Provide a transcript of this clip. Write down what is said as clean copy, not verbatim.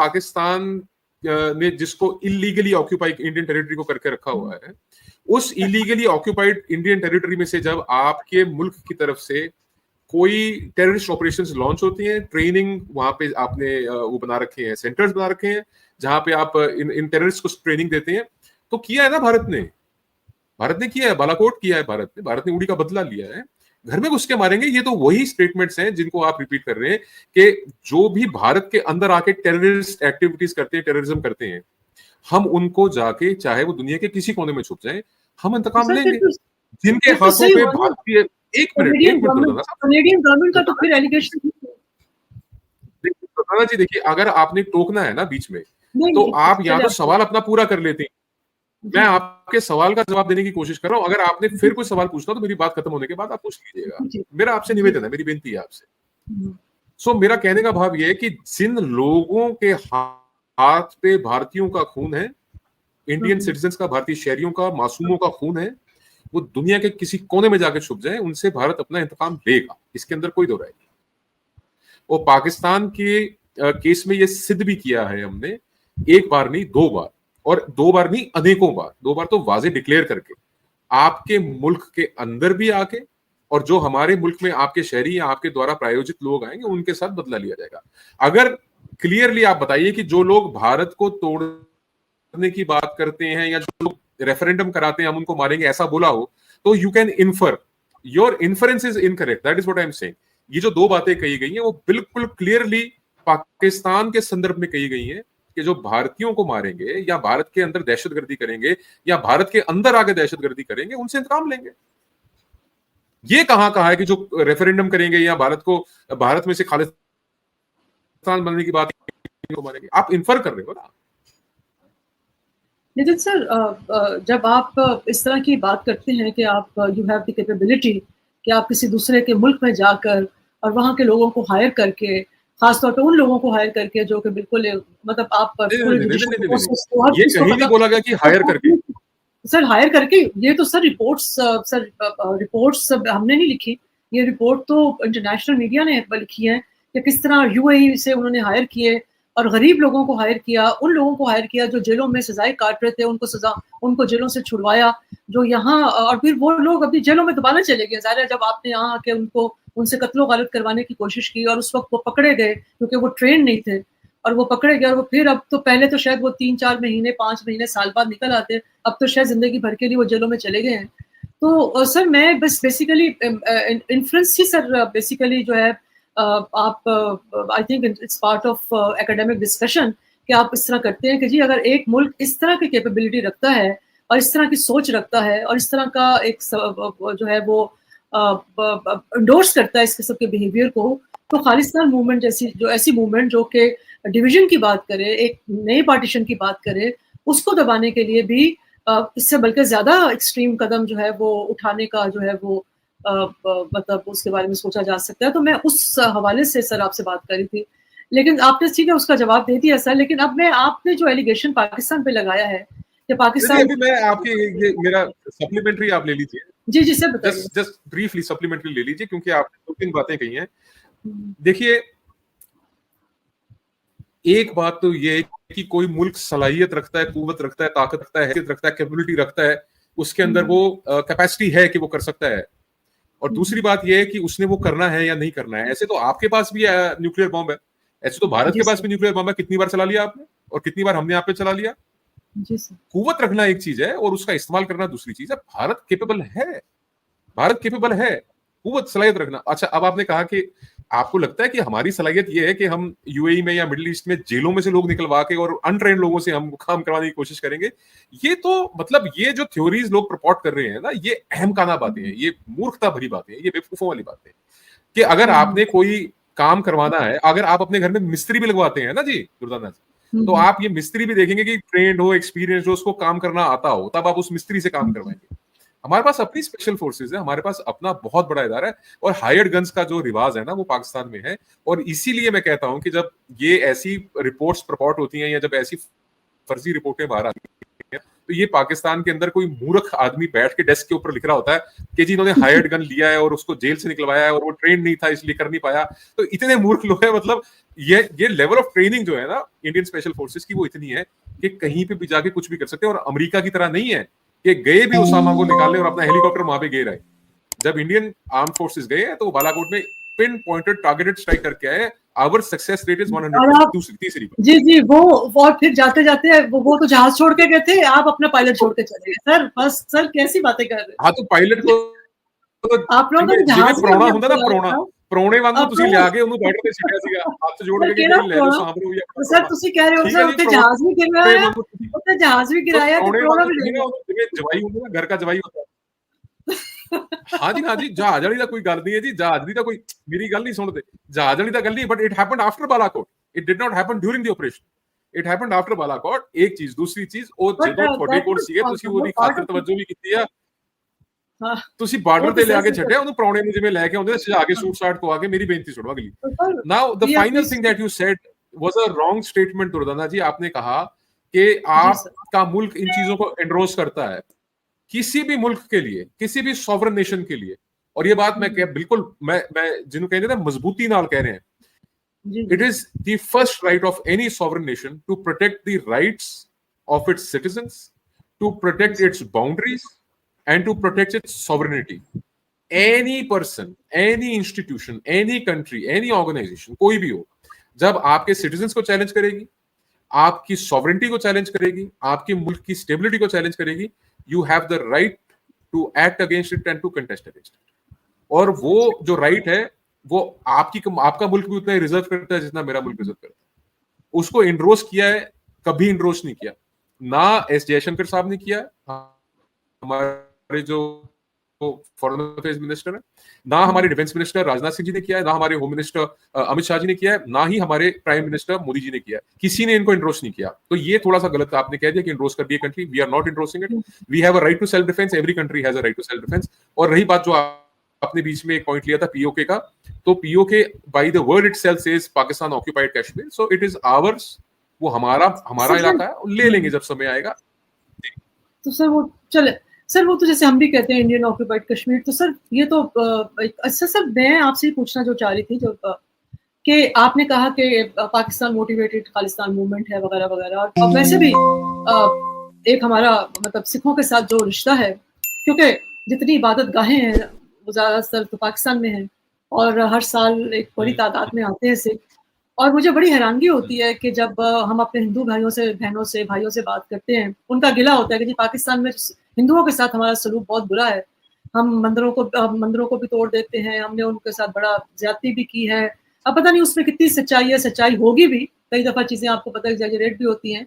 पाकिस्तान ने जिसको illegally occupy Indian territory को करके रखा हुआ है, उस इलीगली ऑक्यूपाइड इंडियन टेरिटरी में से जब आपके मुल्क की तरफ से कोई टेररिस्ट ऑपरेशंस लॉन्च होती हैं, ट्रेनिंग वहां पे आपने वो बना रखे हैं, सेंटर्स बना रखे हैं जहां पे आप इन टेररिस्ट को ट्रेनिंग देते हैं, तो किया है ना भारत ने किया है, बालाकोट किया है भारत ने उड़ी का बदला लिया है। घर में घुस के मारेंगे, ये तो वही स्टेटमेंट्स हैं जिनको आप रिपीट कर रहे हैं कि जो भी भारत के अंदर आके टेररिस्ट एक्टिविटीज करते हैं, टेररिज्म करते हैं, हम उनको जाके चाहे वो दुनिया के किसी कोने में छुप जाएं, हम इंतकाम लेंगे। जिनके हाथों पे भारतीय एक मिनट कनेडियन गवर्नमेंट का तो फिर एलिगेशन जी, देखिए अगर आपने टोकना है ना बीच में, तो आप या तो सवाल अपना पूरा कर लेते हैं, मैं आपके सवाल का जवाब देने की कोशिश कर रहा हूं, अगर आपने फिर कोई सवाल पूछना तो मेरी बात खत्म होने के बाद आप पूछ लीजिएगा। मेरा आपसे निवेदन है, मेरी बेनती है आपसे। सो मेरा कहने का भाव यह है कि जिन लोगों के हाथ पे भारतीयों का खून है, इंडियन सिटीजन्स का, भारतीय शहरियों का, मासूमों का खून है, वो दुनिया के किसी कोने में जाके छुप जाए, उनसे भारत अपना इंतकाम लेगा, इसके अंदर कोई दो राय नहीं। और पाकिस्तान के केस में ये सिद्ध भी किया है हमने, एक बार नहीं दो बार, और दो बार नहीं अनेकों बार, दो बार तो वाजे डिक्लेयर करके आपके मुल्क के अंदर भी आके, और जो हमारे मुल्क में आपके शहरी या आपके द्वारा प्रायोजित लोग आएंगे उनके साथ बदला लिया जाएगा। अगर क्लियरली आप बताइए कि जो लोग भारत को तोड़ने की बात करते हैं या जो लोग रेफरेंडम कराते हैं हम उनको मारेंगे, ऐसा बोला हो, तो you can infer, your inference is incorrect, that is what I am saying. ये जो दो बातें कही गई हैं वो बिल्कुल क्लियरली पाकिस्तान के संदर्भ में कही गई हैं कि जो भारतीयों को मारेंगे या भारत के अंदर दहशतगर्दी करेंगे या भारत के अंदर आके दहशतगर्दी करेंगे, उनसे इंतकाम लेंगे। ये कहां कहा है कि जो रेफरेंडम करेंगे या भारत में से खालिस्तान बनने की बात को मारेंगे? आप इन्फर कर रहे हो ना। नितिन सर, जब आप इस तरह की बात करते हैं कि आप यू हैव द कैपेबिलिटी कि आप किसी दूसरे के मुल्क में जाकर और वहां के लोगों को हायर करके, खासतौर पे उन लोगों को हायर करके जो कि बिल्कुल मतलब आप ये कहीं नहीं बोला गया कि हायर करके। सर हायर करके, ये तो सर रिपोर्ट्स हमने नहीं लिखी, ये रिपोर्ट तो इंटरनेशनल मीडिया ने लिखी है कि किस तरह यूएई से उन्होंने हायर किए और गरीब लोगों को हायर किया, उन लोगों को हायर किया जो जेलों में सजाएं काट रहे थे, उनको जेलों से छुड़वाया, जो यहाँ, और फिर वो लोग अभी जेलों में दोबारा चले गए। ज़ाहिर है जब आपने यहाँ आके उनसे कत्लो गारत करवाने की कोशिश की और उस वक्त वो पकड़े गए क्योंकि वो ट्रेन नहीं थे, और वो पकड़े गए और वो फिर, अब तो पहले तो शायद वो 3-4 महीने 5 महीने साल बाद निकल आते, अब तो शायद जिंदगी भर के लिए वो जेलों में चले गए हैं। तो सर मैं बस बेसिकली इन्फ्लुएंस ही सर बेसिकली जो है आप I think it's part of academic discussion कि आप इस तरह करते हैं कि जी अगर एक मुल्क इस तरह की कैपेबिलिटी रखता है और इस तरह की सोच रखता है और इस तरह का एक जो है वो इंडोर्स करता है इस किस्म के बिहेवियर को, तो खालिस्तान मूवमेंट जैसी ऐसी मूवमेंट जो कि डिवीजन की बात करे, एक नए पार्टीशन की बात करे, उसको दबाने के लिए भी इससे बल्कि ज्यादा एक्सट्रीम कदम जो है वो उठाने का जो है वो मतलब उसके बारे में सोचा जा सकता है। तो मैं उस हवाले से सर आपसे बात करी थी, लेकिन आपने ठीक है उसका जवाब दे दिया सर। लेकिन अब आपने जो एलिगेशन पाकिस्तान पे लगाया है कि पाकिस्तान, अभी मैं आपके ये मेरा सप्लीमेंट्री आप ले लीजिए। जी सर बताइए, जस्ट ब्रीफली सप्लीमेंट्री ले लीजिए क्योंकि आपने 2-3 बातें कही हैं। देखिए, एक बात तो ये है कि कोई मुल्क सलाहियत रखता है, कुव्वत रखता है, ताकत रखता है, हैसियत रखता है, कैपेबिलिटी रखता है, उसके अंदर वो कैपेसिटी है कि वो कर सकता है। और दूसरी बात ये है कि उसने वो करना है या नहीं करना है। ऐसे तो आपके पास भी न्यूक्लियर बॉम्ब है, ऐसे तो भारत के पास भी न्यूक्लियर बॉम्ब है। कितनी बार चला लिया आपने और कितनी बार हमने आप पे चला लिया। कुव्वत रखना एक चीज है और उसका इस्तेमाल करना दूसरी चीज है। भारत केपेबल है, कुव्वत सलाहियत रखना। अच्छा, अब आपने कहा कि आपको लगता है कि हमारी सलाहियत ये है कि हम यूएई में या मिडिल ईस्ट में जेलों में से लोग निकलवा के और अनट्रेन लोगों से हम काम करवाने की कोशिश करेंगे। ये तो मतलब ये जो थ्योरीज लोग प्रपोर्ट कर रहे हैं ना, ये अहमकाना बातें हैं, ये मूर्खता भरी बातें हैं, ये बेवकूफों वाली बातें हैं कि अगर आपने कोई काम करवाना है, अगर आप अपने घर में मिस्त्री भी लगवाते हैं ना जी दुर्दाना जी, तो आप ये मिस्त्री भी देखेंगे कि ट्रेंड हो, एक्सपीरियंस हो, उसको काम करना आता हो, तब आप उस मिस्त्री से काम करवाएंगे। हमारे पास अपनी स्पेशल फोर्सेज है, हमारे पास अपना बहुत बड़ा इदारा है और हायर्ड गन्स का जो रिवाज है ना वो पाकिस्तान में है। और इसीलिए मैं कहता हूं कि जब ये ऐसी रिपोर्ट्स प्रपोर्ट होती हैं या जब ऐसी फर्जी रिपोर्टें बाहर आती हैं, तो ये पाकिस्तान के अंदर कोई मूर्ख आदमी बैठ के डेस्क के ऊपर लिख रहा होता है कि जी इन्होंने हायर्ड गन लिया है और उसको जेल से निकलवाया है और वो ट्रेन नहीं था इसलिए कर नहीं पाया। तो इतने मूर्ख लोग हैं, मतलब ये लेवल ऑफ ट्रेनिंग जो है ना इंडियन स्पेशल फोर्सेस की, वो इतनी है कि कहीं पे भी जाके कुछ भी कर सकते हैं। और अमेरिका की तरह नहीं है कि गए भी उसामा को निकालने और अपना हेलीकॉप्टर वहां पे गिर आए। जब इंडियन आर्म फोर्सेस गए हैं तो वो बालाकोट में पिन पॉइंटेड टारगेटेड स्ट्राइक करके आए। Our success rate is 100। तीसरी जी जी, वो और फिर जाते जाते वो तो जहाज छोड़ के गए थे, आप अपना पायलट छोड़ के चले गए सर। बस सर कैसी बातें कर रहे हैं। हाँ, तो पायलट को आप लोग तो जहाज प्रोना ਹੁੰਦਾ ना, प्रोने वांगू ਤੁਸੀਂ ਲਿਆ ਕੇ ਉਹਨੂੰ ਬਾਰਡਰ ਤੇ ਛੱਡਿਆ ਸੀਗਾ, ਹੱਥ ਜੋੜ ਕੇ ਲੈ ਲਓ ਸਾਹਮਣੇ ਵੀ ਆਪਣਾ। ਸਰ ਤੁਸੀਂ ਕਹਿ ਰਹੇ ਹੋ ਸਰ ਉੱਥੇ ਜਹਾਜ਼ ਵੀ ਗਿਰਾਇਆ, ਉੱਥੇ ਜਹਾਜ਼ ਵੀ ਗਿਰਾਇਆ ਤੇ ਪ੍ਰੋਣਾ ਵੀ ਲੈ ਲਿਆ। ਜਿਵੇਂ ਜਵਾਈ ਹੁੰਦਾ ਨਾ, ਘਰ ਦਾ ਜਵਾਈ ਹੁੰਦਾ। हाँ जी, जहाज वाली कोई गल नहीं है जी, जहाज की कोई मेरी गल नहीं सुनते, जहाज वाली गल नहीं। But it happened after Balakot, it did not happen during the operation, it happened after Balakot. एक चीज, दूसरी चीज ਉਹ ਜਦੋਂ ਤੁਹਾਡੇ ਕੋਲ ਸੀਗੇ ਤੁਸੀਂ ਉਹਦੀ ਖਾਤਰ ਤਵੱਜੋ ਵੀ ਕੀਤੀ ਆ। ਤੁਸੀਂ ਬਾਰਡਰ ਤੇ ਲਿਆ ਕੇ ਛੱਡਿਆ ਉਹਨੂੰ, ਪ੍ਰੌਣੇ ਨੂੰ ਜਿਵੇਂ ਲੈ ਕੇ ਆਉਂਦੇ ਸਜਾ ਕੇ ਸੂਟ ਸਾਟ ਪਵਾ ਕੇ। ਮੇਰੀ ਬੇਨਤੀ ਸੁਣੋ ਅਗਲੀ। Now the final thing that you said was a wrong statement Durdana ji. आपने कहा कि आपका मुल्क इन चीजों को एंडोर्स करता है किसी भी मुल्क के लिए, किसी भी सॉवरन नेशन के लिए। और ये बात मैं बिल्कुल मैं जिन्होंने कहते हैं मजबूती नाल कह रहे हैं। It is the first right of any sovereign nation to protect the rights of its citizens, to protect its boundaries and to protect its sovereignty. Any person, any institution, any country, any organization, कोई भी हो, जब आपके citizens को challenge करेगी, आपकी sovereignty को challenge करेगी, आपके मुल्क की स्टेबिलिटी को चैलेंज करेगी, you have the right to act against it and to contest against it. और वो जो राइट है वो आपका मुल्क भी उतना ही रिजर्व करता है जितना मेरा मुल्क रिजर्व करता है। उसको इंडोर्स किया है, कभी इंडोर्स नहीं किया, ना एस जयशंकर साहब ने किया, हमारे जो फॉरेन अफेयर्स मिनिस्टर है, ना हमारे डिफेंस मिनिस्टर राजनाथ सिंह जी ने किया है, ना हमारे होम मिनिस्टर अमित शाह जी ने किया है, ना ही हमारे प्राइम मिनिस्टर मोदी जी ने किया है। किसी ने इनको इंडोर्स नहीं किया। तो ये थोड़ा सा गलत आपने कह दिया कि इंडोर्स कर दिए country. We are not endorsing it. We have a right to self defence, every country has a right to self defence. और रही बात जो आपने बीच में एक पॉइंट लिया था पीओके का, तो PoK by the word itself says Pakistan occupied Kashmir, so it is ours. वो हमारा इलाका है, ले लेंगे जब समय आएगा। तो सर वो चले सर, वो तो जैसे हम भी कहते हैं इंडियन ऑक्यूपाइड कश्मीर, तो सर ये तो अच्छा सर मैं आपसे ही पूछना जो चाह रही थी, जो कि आपने कहा कि पाकिस्तान मोटिवेटेड खालिस्तान मूवमेंट है वगैरह वगैरह। और वैसे भी एक हमारा मतलब सिखों के साथ जो रिश्ता है, क्योंकि जितनी इबादत गाहें हैं वो ज़्यादातर तो पाकिस्तान में हैं और हर साल एक बड़ी तादाद में आते हैं सिख। और मुझे बड़ी हैरानगी होती है कि जब हम अपने हिंदू भाइयों से, बहनों से, भाइयों से बात करते हैं, उनका गिला होता है कि जी पाकिस्तान में हिंदुओं के साथ हमारा सलूक बहुत बुरा है, हम मंदिरों को भी तोड़ देते हैं, हमने उनके साथ बड़ा ज्यादती भी की है। अब पता नहीं उसमें कितनी सच्चाई है, सच्चाई होगी भी, कई दफा चीजें आपको पता है एग्जैजरेट भी होती हैं।